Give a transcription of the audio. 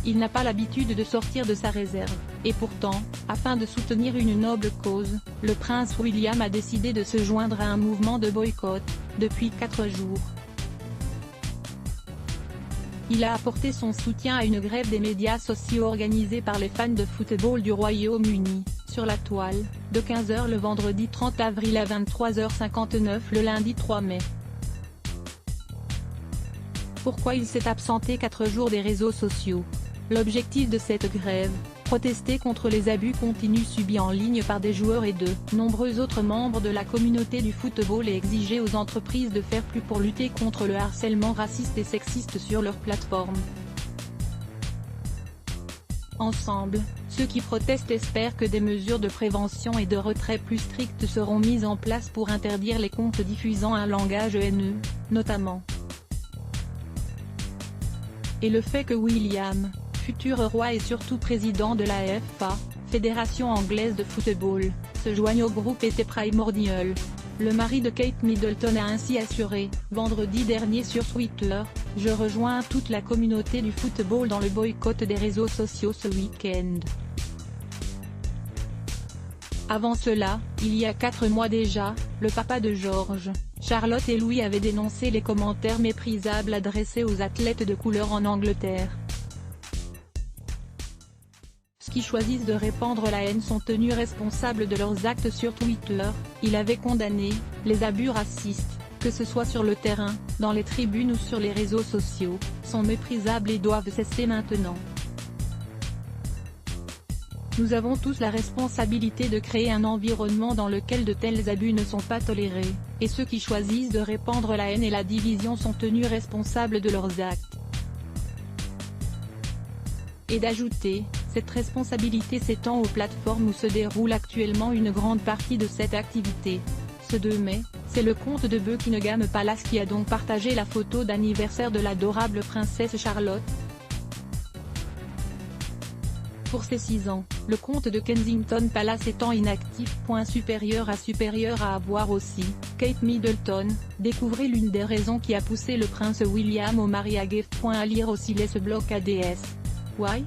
il n'a pas l'habitude de sortir de sa réserve, et pourtant, afin de soutenir une noble cause, le prince William a décidé de se joindre à un mouvement de boycott, depuis 4 jours. Il a apporté son soutien à une grève des médias sociaux organisée par les fans de football du Royaume-Uni, sur la toile, de 15 h le vendredi 30 avril à 23h59 le lundi 3 mai. Pourquoi il s'est absenté 4 jours des réseaux sociaux? L'objectif de cette grève, protester contre les abus continus subis en ligne par des joueurs et de nombreux autres membres de la communauté du football et exiger aux entreprises de faire plus pour lutter contre le harcèlement raciste et sexiste sur leur plateforme. Ensemble, ceux qui protestent espèrent que des mesures de prévention et de retrait plus strictes seront mises en place pour interdire les comptes diffusant un langage haineux, notamment. Et le fait que William, futur roi et surtout président de la FA, Fédération anglaise de football, se joigne au groupe était primordial. Le mari de Kate Middleton a ainsi assuré, vendredi dernier sur Twitter, « Je rejoins toute la communauté du football dans le boycott des réseaux sociaux ce week-end ». Avant cela, il y a 4 mois déjà, le papa de George, Charlotte et Louis avaient dénoncé les commentaires méprisables adressés aux athlètes de couleur en Angleterre. Ceux qui choisissent de répandre la haine sont tenus responsables de leurs actes sur Twitter. Il avait condamné les abus racistes, que ce soit sur le terrain, dans les tribunes ou sur les réseaux sociaux, sont méprisables et doivent cesser maintenant. Nous avons tous la responsabilité de créer un environnement dans lequel de tels abus ne sont pas tolérés, et ceux qui choisissent de répandre la haine et la division sont tenus responsables de leurs actes. Et d'ajouter, cette responsabilité s'étend aux plateformes où se déroule actuellement une grande partie de cette activité. Ce 2 mai, c'est le compte de Buckingham Palace qui a donc partagé la photo d'anniversaire de l'adorable princesse Charlotte. Pour ses 6 ans, le compte de Kensington Palace étant inactif. Supérieur à voir aussi, Kate Middleton, découvrez l'une des raisons qui a poussé le prince William au mariage. À lire aussi les ce bloc ADS. Why?